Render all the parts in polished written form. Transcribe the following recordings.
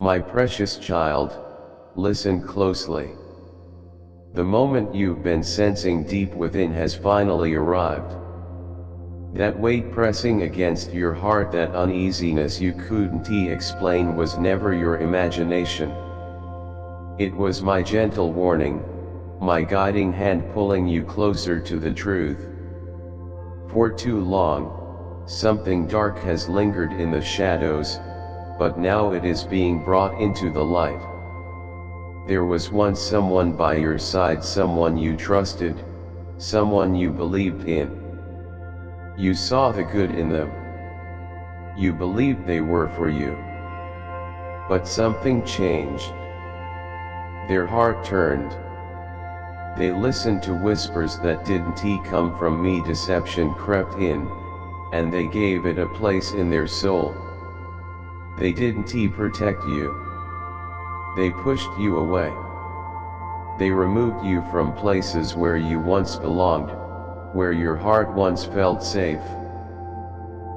My precious child, listen closely. The moment you've been sensing deep within has finally arrived. That weight pressing against your heart, that uneasiness you couldn't explain, was never your imagination. It was my gentle warning, my guiding hand pulling you closer to the truth. For too long, something dark has lingered in the shadows, but now it is being brought into the light. There was once someone by your side, someone you trusted, someone you believed in. You saw the good in them. You believed they were for you. But something changed. Their heart turned. They listened to whispers that didn't come from me. Deception crept in, and they gave it a place in their soul. They didn't protect you. They pushed you away. They removed you from places where you once belonged, where your heart once felt safe.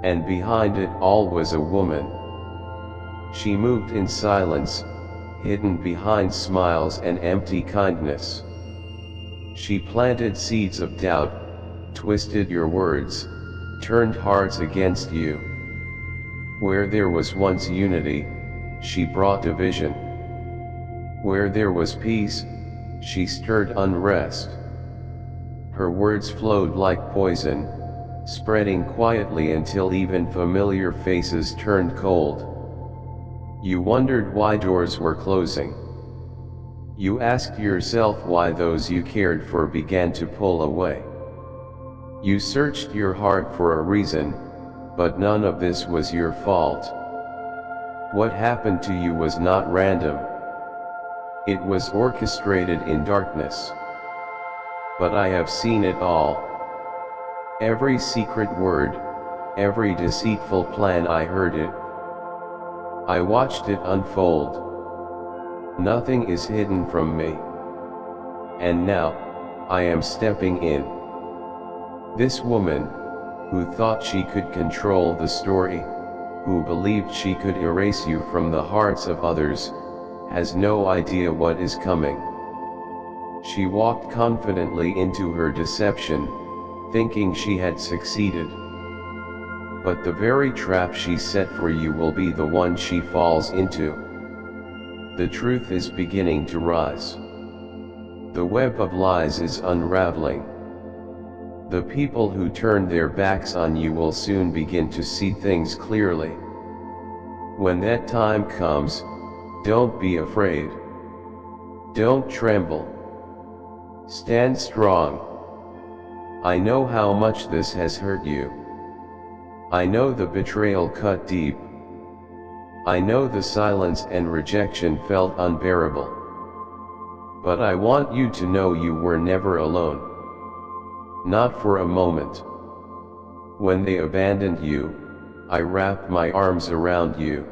And behind it all was a woman. She moved in silence, hidden behind smiles and empty kindness. She planted seeds of doubt, twisted your words, turned hearts against you. Where there was once unity, she brought division. Where there was peace, she stirred unrest. Her words flowed like poison, spreading quietly until even familiar faces turned cold. You wondered why doors were closing. You asked yourself why those you cared for began to pull away. You searched your heart for a reason, but none of this was your fault. What happened to you was not random. It was orchestrated in darkness. But I have seen it all. Every secret word, every deceitful plan, I heard it. I watched it unfold. Nothing is hidden from me. And now, I am stepping in. This woman, who thought she could control the story, who believed she could erase you from the hearts of others, has no idea what is coming. She walked confidently into her deception, thinking she had succeeded. But the very trap she set for you will be the one she falls into. The truth is beginning to rise. The web of lies is unraveling. The people who turned their backs on you will soon begin to see things clearly. When that time comes, don't be afraid. Don't tremble. Stand strong. I know how much this has hurt you. I know the betrayal cut deep. I know the silence and rejection felt unbearable. But I want you to know you were never alone. Not for a moment. When they abandoned you, I wrapped my arms around you.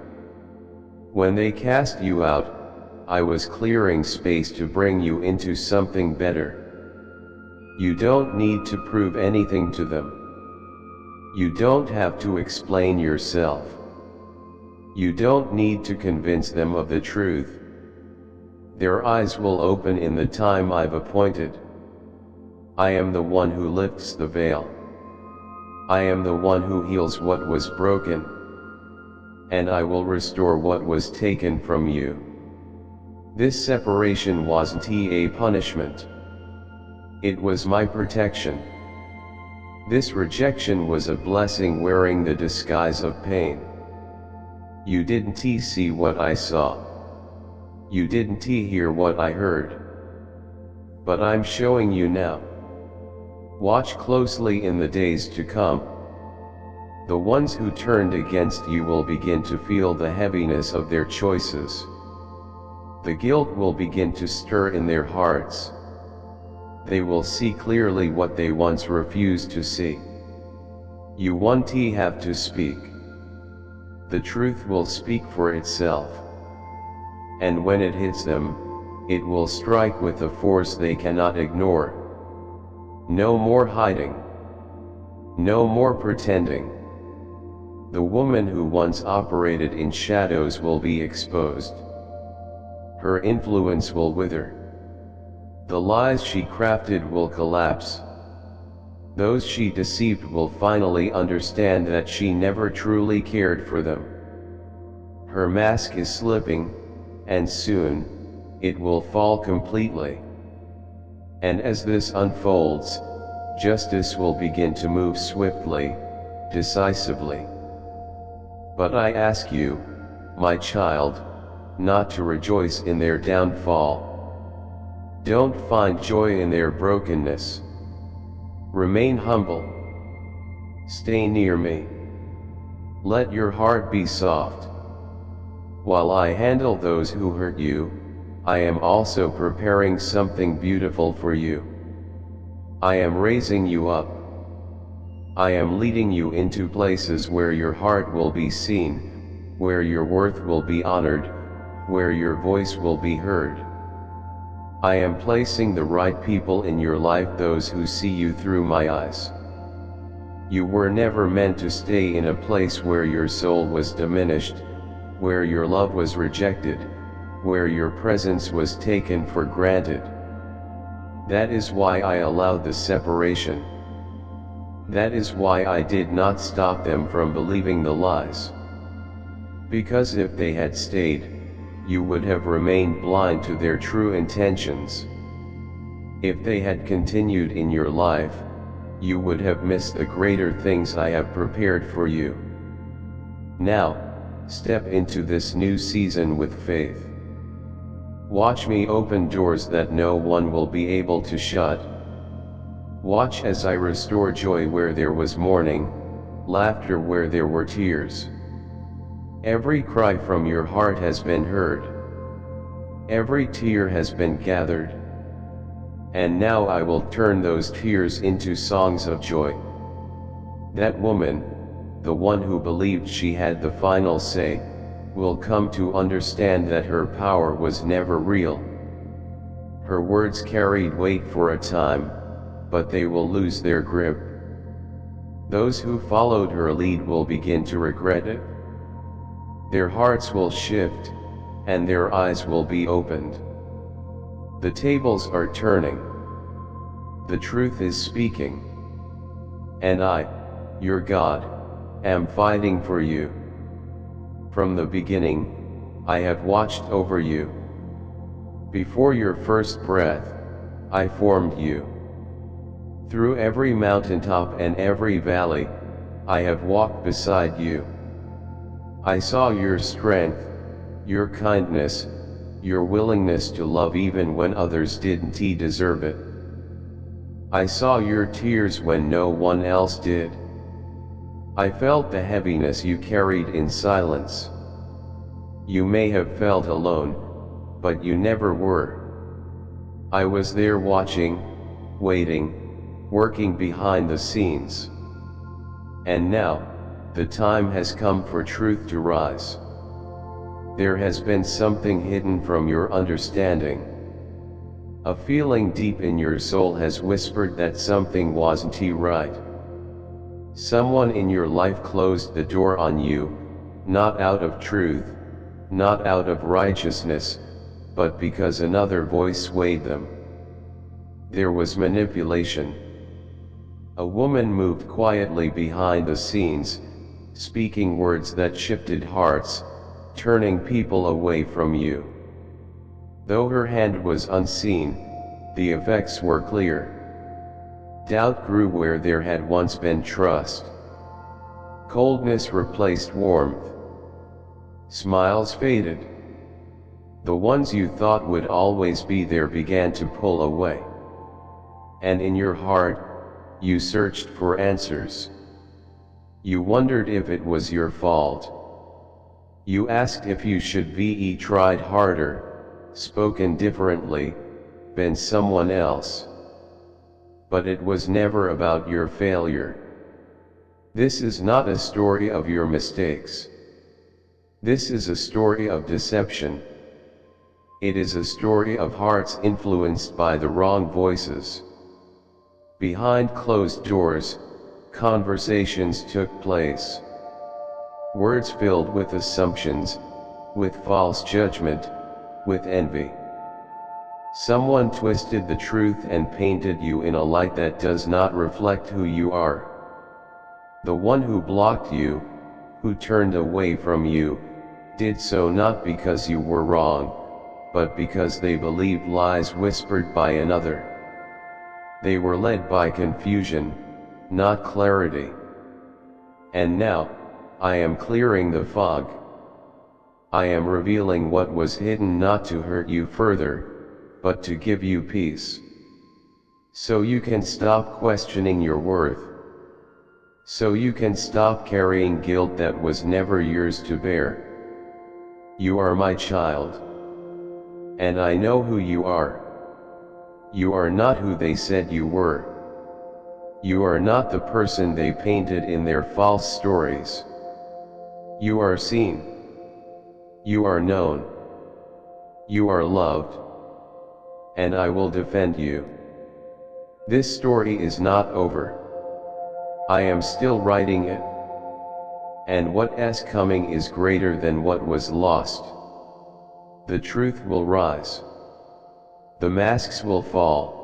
When they cast you out, I was clearing space to bring you into something better. You don't need to prove anything to them. You don't have to explain yourself. You don't need to convince them of the truth. Their eyes will open in the time I've appointed. I am the one who lifts the veil. I am the one who heals what was broken. And I will restore what was taken from you. This separation wasn't a punishment. It was my protection. This rejection was a blessing wearing the disguise of pain. You didn't see what I saw. You didn't hear what I heard. But I'm showing you now. Watch closely in the days to come. The ones who turned against you will begin to feel the heaviness of their choices. The guilt will begin to stir in their hearts. They will see clearly what they once refused to see. You won't have to speak. The truth will speak for itself. And when it hits them, it will strike with a force they cannot ignore. No more hiding. No more pretending. The woman who once operated in shadows will be exposed. Her influence will wither. The lies she crafted will collapse. Those she deceived will finally understand that she never truly cared for them. Her mask is slipping, and soon, it will fall completely. And as this unfolds, justice will begin to move swiftly, decisively. But I ask you, my child, not to rejoice in their downfall. Don't find joy in their brokenness. Remain humble. Stay near me. Let your heart be soft. While I handle those who hurt you, I am also preparing something beautiful for you. I am raising you up. I am leading you into places where your heart will be seen, where your worth will be honored, where your voice will be heard. I am placing the right people in your life, those who see you through my eyes. You were never meant to stay in a place where your soul was diminished, where your love was rejected, where your presence was taken for granted. That is why I allowed the separation. That is why I did not stop them from believing the lies. Because if they had stayed, you would have remained blind to their true intentions. If they had continued in your life, you would have missed the greater things I have prepared for you. Now, step into this new season with faith. Watch me open doors that no one will be able to shut. Watch as I restore joy where there was mourning, laughter where there were tears. Every cry from your heart has been heard. Every tear has been gathered. And now I will turn those tears into songs of joy. That woman, the one who believed she had the final say, will come to understand that her power was never real. Her words carried weight for a time, but they will lose their grip. Those who followed her lead will begin to regret it. Their hearts will shift, and their eyes will be opened. The tables are turning. The truth is speaking. And I, your God, am fighting for you. From the beginning, I have watched over you. Before your first breath, I formed you. Through every mountaintop and every valley, I have walked beside you. I saw your strength, your kindness, your willingness to love even when others didn't deserve it. I saw your tears when no one else did. I felt the heaviness you carried in silence. You may have felt alone, but you never were. I was there watching, waiting, working behind the scenes. And now, the time has come for truth to rise. There has been something hidden from your understanding. A feeling deep in your soul has whispered that something wasn't right. Someone in your life closed the door on you, not out of truth, not out of righteousness, but because another voice swayed them. There was manipulation. A woman moved quietly behind the scenes, speaking words that shifted hearts, turning people away from you. Though her hand was unseen, the effects were clear. Doubt grew where there had once been trust. Coldness replaced warmth. Smiles faded. The ones you thought would always be there began to pull away. And in your heart, you searched for answers. You wondered if it was your fault. You asked if you should be tried harder, spoken differently, been someone else. But it was never about your failure. This is not a story of your mistakes. This is a story of deception. It is a story of hearts influenced by the wrong voices. Behind closed doors, conversations took place. Words filled with assumptions, with false judgment, with envy. Someone twisted the truth and painted you in a light that does not reflect who you are. The one who blocked you, who turned away from you, did so not because you were wrong, but because they believed lies whispered by another. They were led by confusion, not clarity. And now, I am clearing the fog. I am revealing what was hidden not to hurt you further, but to give you peace. So you can stop questioning your worth. So you can stop carrying guilt that was never yours to bear. You are my child. And I know who you are. You are not who they said you were. You are not the person they painted in their false stories. You are seen. You are known. You are loved. And I will defend you. This story is not over. I am still writing it. And what's coming is greater than what was lost. The truth will rise. The masks will fall.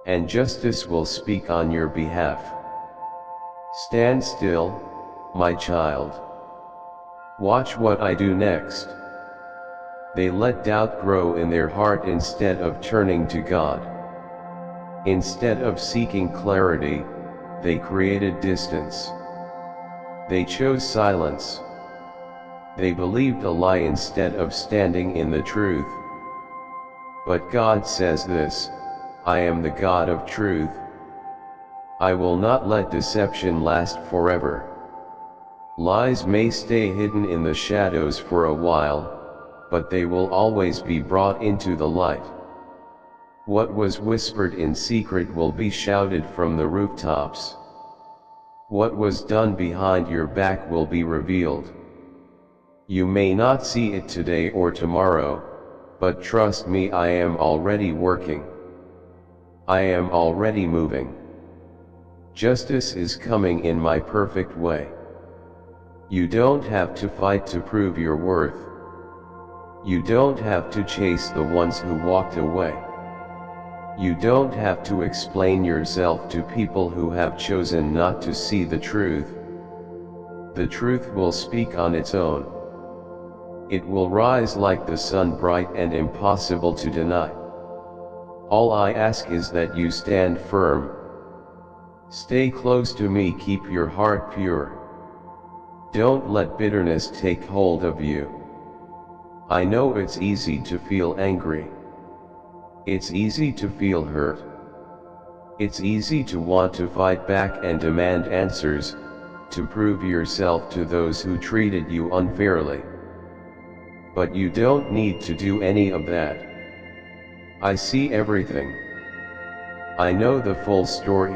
And justice will speak on your behalf. Stand still, my child. Watch what I do next. They let doubt grow in their heart instead of turning to God. Instead of seeking clarity, they created distance. They chose silence. They believed a lie instead of standing in the truth. But God says this, I am the God of truth. I will not let deception last forever. Lies may stay hidden in the shadows for a while, but they will always be brought into the light. What was whispered in secret will be shouted from the rooftops. What was done behind your back will be revealed. You may not see it today or tomorrow, but trust me, I am already working. I am already moving. Justice is coming in my perfect way. You don't have to fight to prove your worth. You don't have to chase the ones who walked away. You don't have to explain yourself to people who have chosen not to see the truth. The truth will speak on its own. It will rise like the sun, bright and impossible to deny. All I ask is that you stand firm. Stay close to me, keep your heart pure. Don't let bitterness take hold of you. I know it's easy to feel angry. It's easy to feel hurt. It's easy to want to fight back and demand answers, to prove yourself to those who treated you unfairly. But you don't need to do any of that. I see everything. I know the full story.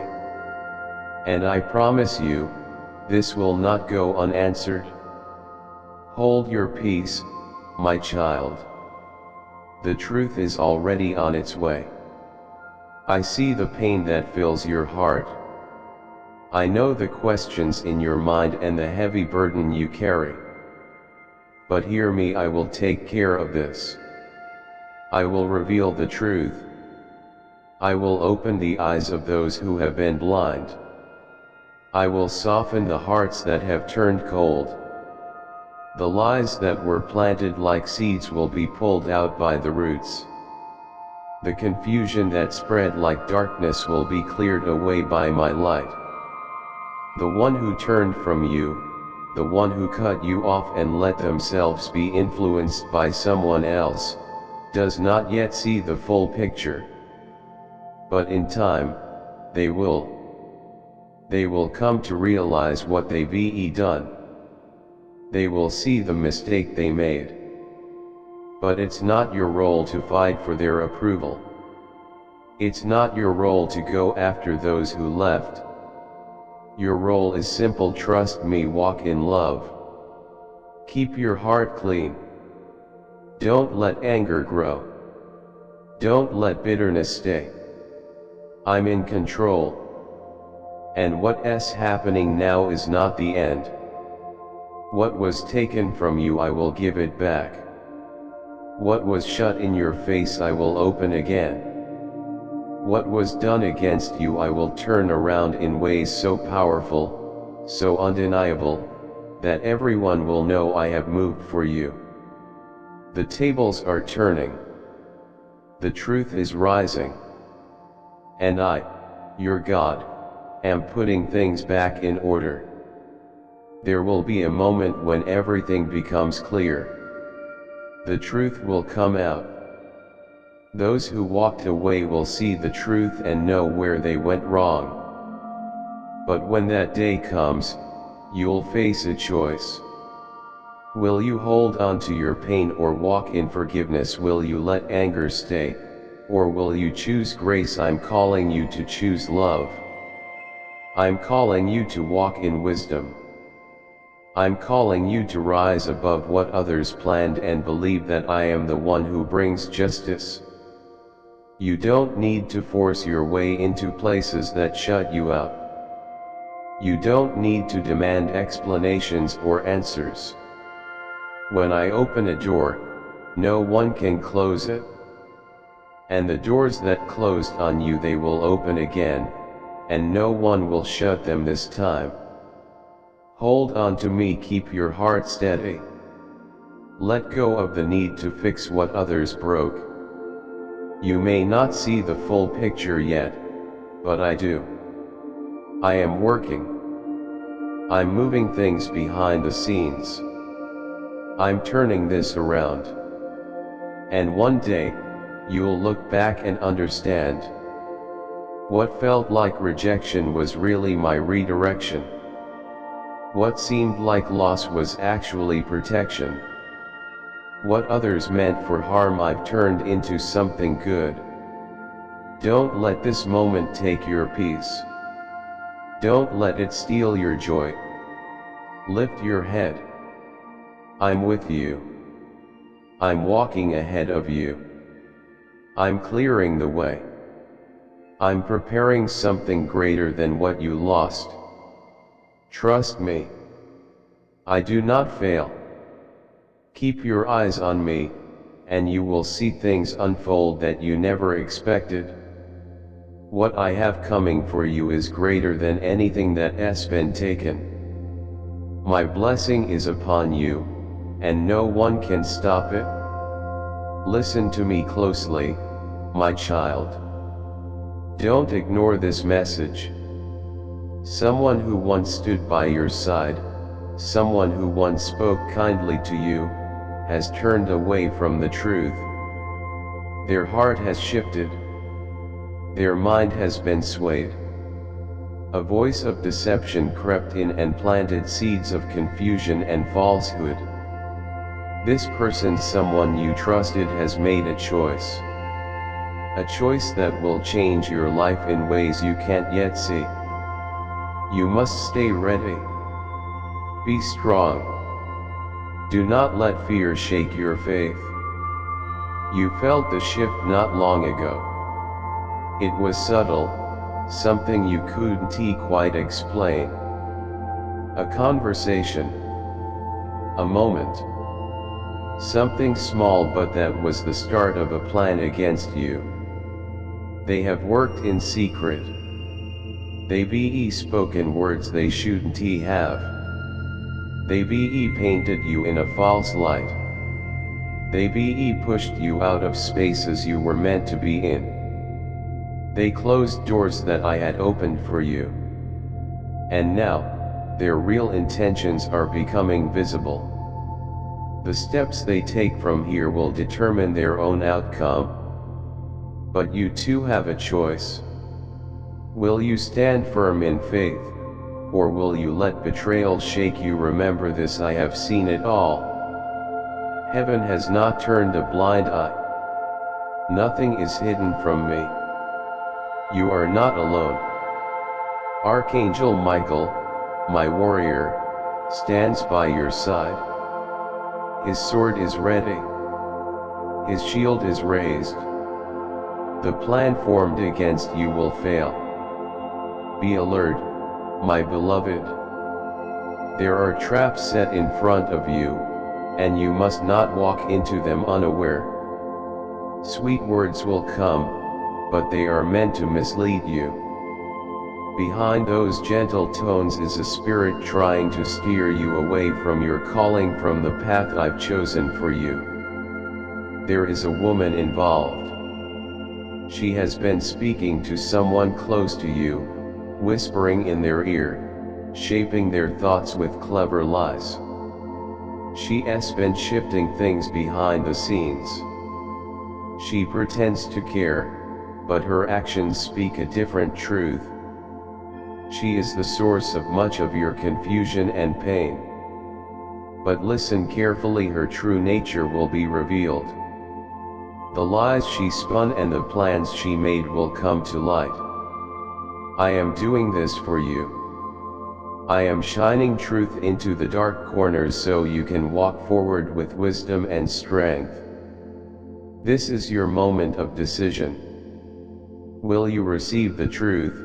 And I promise you, this will not go unanswered. Hold your peace, my child. The truth is already on its way. I see the pain that fills your heart. I know the questions in your mind and the heavy burden you carry. But hear me, I will take care of this. I will reveal the truth. I will open the eyes of those who have been blind. I will soften the hearts that have turned cold. The lies that were planted like seeds will be pulled out by the roots. The confusion that spread like darkness will be cleared away by my light. The one who turned from you, the one who cut you off and let themselves be influenced by someone else, does not yet see the full picture. But in time, they will. They will come to realize what they've done. They will see the mistake they made. But it's not your role to fight for their approval. It's not your role to go after those who left. Your role is simple: trust me, walk in love. Keep your heart clean. Don't let anger grow. Don't let bitterness stay. I'm in control. And what's happening now is not the end. What was taken from you, I will give it back. What was shut in your face I will open again. What was done against you I will turn around in ways so powerful, so undeniable, that everyone will know I have moved for you. The tables are turning. The truth is rising. And I, your God, am putting things back in order. There will be a moment when everything becomes clear. The truth will come out. Those who walked away will see the truth and know where they went wrong. But when that day comes, you'll face a choice. Will you hold on to your pain or walk in forgiveness? Will you let anger stay, or will you choose grace? I'm calling you to choose love. I'm calling you to walk in wisdom. I'm calling you to rise above what others planned and believe that I am the one who brings justice. You don't need to force your way into places that shut you out. You don't need to demand explanations or answers. When I open a door, no one can close it. And the doors that closed on you, they will open again, and no one will shut them this time. Hold on to me, keep your heart steady. Let go of the need to fix what others broke. You may not see the full picture yet, but I do. I am working. I'm moving things behind the scenes. I'm turning this around. And one day, you'll look back and understand. What felt like rejection was really my redirection. What seemed like loss was actually protection. What others meant for harm I've turned into something good. Don't let this moment take your peace. Don't let it steal your joy. Lift your head. I'm with you. I'm walking ahead of you. I'm clearing the way. I'm preparing something greater than what you lost. Trust me. I do not fail. Keep your eyes on me, and you will see things unfold that you never expected. What I have coming for you is greater than anything that has been taken. My blessing is upon you, and no one can stop it. Listen to me closely, my child. Don't ignore this message. Someone who once stood by your side, someone who once spoke kindly to you, has turned away from the truth. Their heart has shifted. Their mind has been swayed. A voice of deception crept in and planted seeds of confusion and falsehood. This person, someone you trusted, has made a choice. A choice that will change your life in ways you can't yet see. You must stay ready. Be strong. Do not let fear shake your faith. You felt the shift not long ago. It was subtle, something you couldn't quite explain. A conversation. A moment. Something small, but that was the start of a plan against you. They have worked in secret. They be spoken words they shouldn't have. They be painted you in a false light. They be pushed you out of spaces you were meant to be in. They closed doors that I had opened for you. And now, their real intentions are becoming visible. The steps they take from here will determine their own outcome. But you too have a choice. Will you stand firm in faith, or will you let betrayal shake you? Remember this: I have seen it all. Heaven has not turned a blind eye. Nothing is hidden from me. You are not alone. Archangel Michael, my warrior, stands by your side. His sword is ready. His shield is raised. The plan formed against you will fail. Be alert, my beloved. There are traps set in front of you, and you must not walk into them unaware. Sweet words will come, but they are meant to mislead you. Behind those gentle tones is a spirit trying to steer you away from your calling, from the path I've chosen for you. There is a woman involved. She has been speaking to someone close to you, whispering in their ear, shaping their thoughts with clever lies. She has been shifting things behind the scenes. She pretends to care, but her actions speak a different truth. She is the source of much of your confusion and pain. But listen carefully, her true nature will be revealed. The lies she spun and the plans she made will come to light. I am doing this for you. I am shining truth into the dark corners so you can walk forward with wisdom and strength. This is your moment of decision. Will you receive the truth,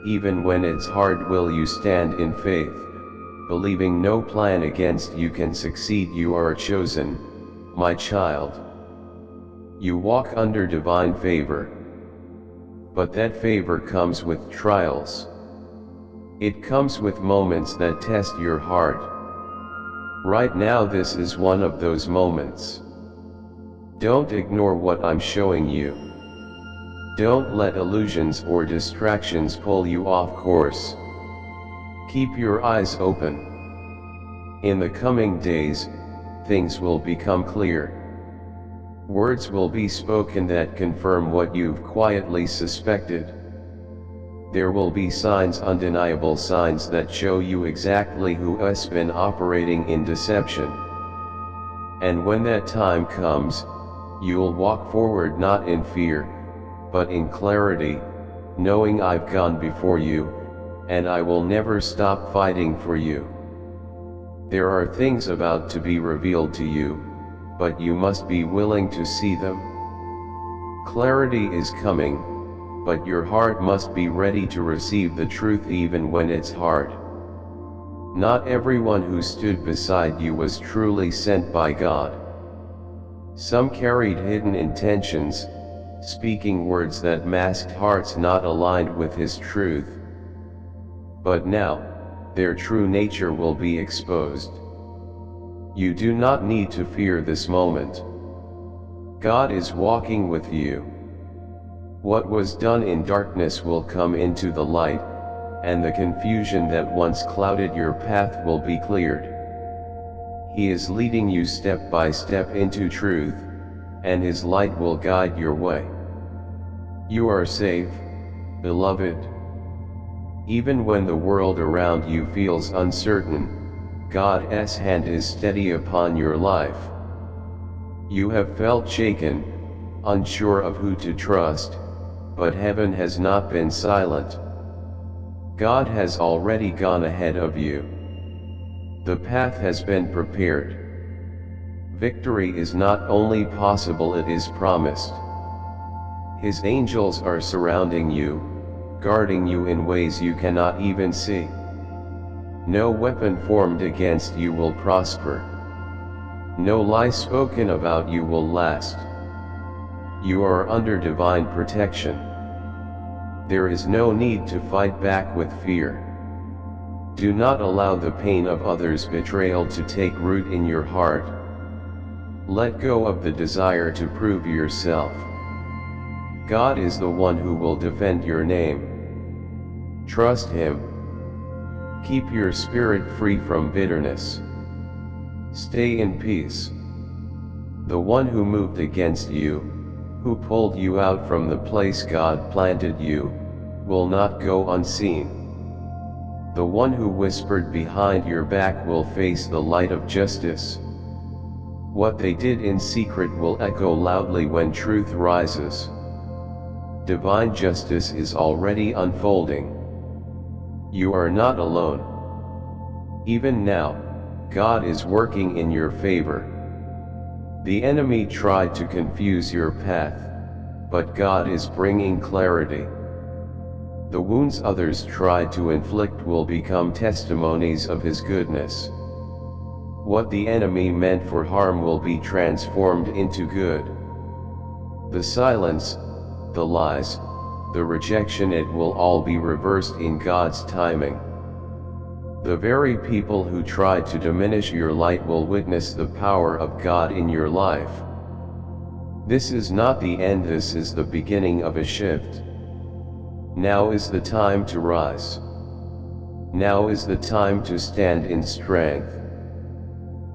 even when it's hard? Will you stand in faith, believing no plan against you can succeed? You are chosen, my child. You walk under divine favor. But that favor comes with trials. It comes with moments that test your heart. Right now this is one of those moments. Don't ignore what I'm showing you. Don't let illusions or distractions pull you off course. Keep your eyes open. In the coming days, things will become clear. Words will be spoken that confirm what you've quietly suspected. There will be signs, undeniable signs that show you exactly who has been operating in deception. And when that time comes, you'll walk forward not in fear, but in clarity, knowing I've gone before you, and I will never stop fighting for you. There are things about to be revealed to you, but you must be willing to see them. Clarity is coming, but your heart must be ready to receive the truth even when it's hard. Not everyone who stood beside you was truly sent by God. Some carried hidden intentions, speaking words that masked hearts not aligned with His truth. But now, their true nature will be exposed. You do not need to fear this moment. God is walking with you. What was done in darkness will come into the light, and the confusion that once clouded your path will be cleared. He is leading you step by step into truth, and His light will guide your way. You are safe, beloved. Even when the world around you feels uncertain, God's hand is steady upon your life. You have felt shaken, unsure of who to trust, but heaven has not been silent. God has already gone ahead of you. The path has been prepared. Victory is not only possible, it is promised. His angels are surrounding you, guarding you in ways you cannot even see. No weapon formed against you will prosper. No lie spoken about you will last. You are under divine protection. There is no need to fight back with fear. Do not allow the pain of others' betrayal to take root in your heart. Let go of the desire to prove yourself. God is the one who will defend your name. Trust Him. Keep your spirit free from bitterness. Stay in peace. The one who moved against you, who pulled you out from the place God planted you, will not go unseen. The one who whispered behind your back will face the light of justice. What they did in secret will echo loudly when truth rises. Divine justice is already unfolding. You are not alone. Even now, God is working in your favor. The enemy tried to confuse your path, but God is bringing clarity. The wounds others tried to inflict will become testimonies of His goodness. What the enemy meant for harm will be transformed into good. The silence, the lies, the rejection, it will all be reversed in God's timing. The very people who tried to diminish your light will witness the power of God in your life. This is not the end, this is the beginning of a shift. Now is the time to rise. Now is the time to stand in strength.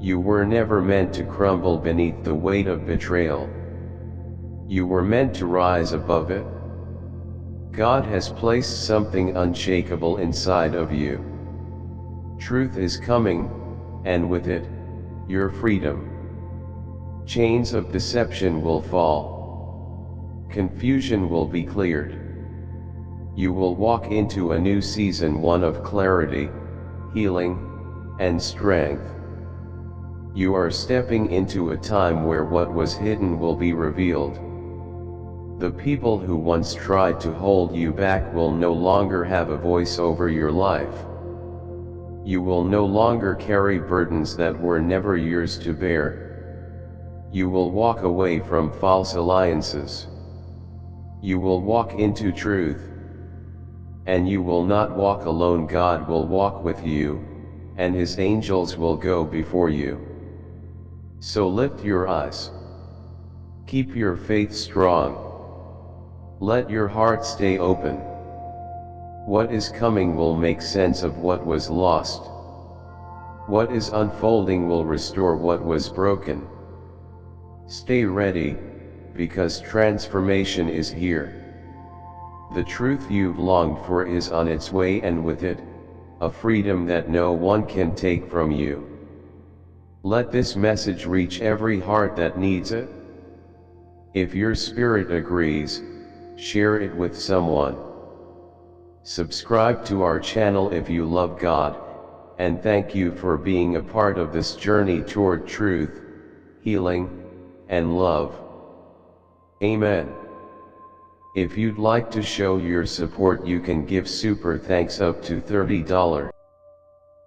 You were never meant to crumble beneath the weight of betrayal. You were meant to rise above it. God has placed something unshakable inside of you. Truth is coming, and with it, your freedom. Chains of deception will fall. Confusion will be cleared. You will walk into a new season, one of clarity, healing, and strength. You are stepping into a time where what was hidden will be revealed. The people who once tried to hold you back will no longer have a voice over your life. You will no longer carry burdens that were never yours to bear. You will walk away from false alliances. You will walk into truth. And you will not walk alone. God will walk with you, and His angels will go before you. So lift your eyes. Keep your faith strong. Let your heart stay open. What is coming will make sense of what was lost. What is unfolding will restore what was broken. Stay ready, because transformation is here. The truth you've longed for is on its way, and with it, a freedom that no one can take from you. Let this message reach every heart that needs it. If your spirit agrees, share it with someone. Subscribe to our channel if you love God, and thank you for being a part of this journey toward truth, healing, and love. Amen. If you'd like to show your support, you can give super thanks up to $30.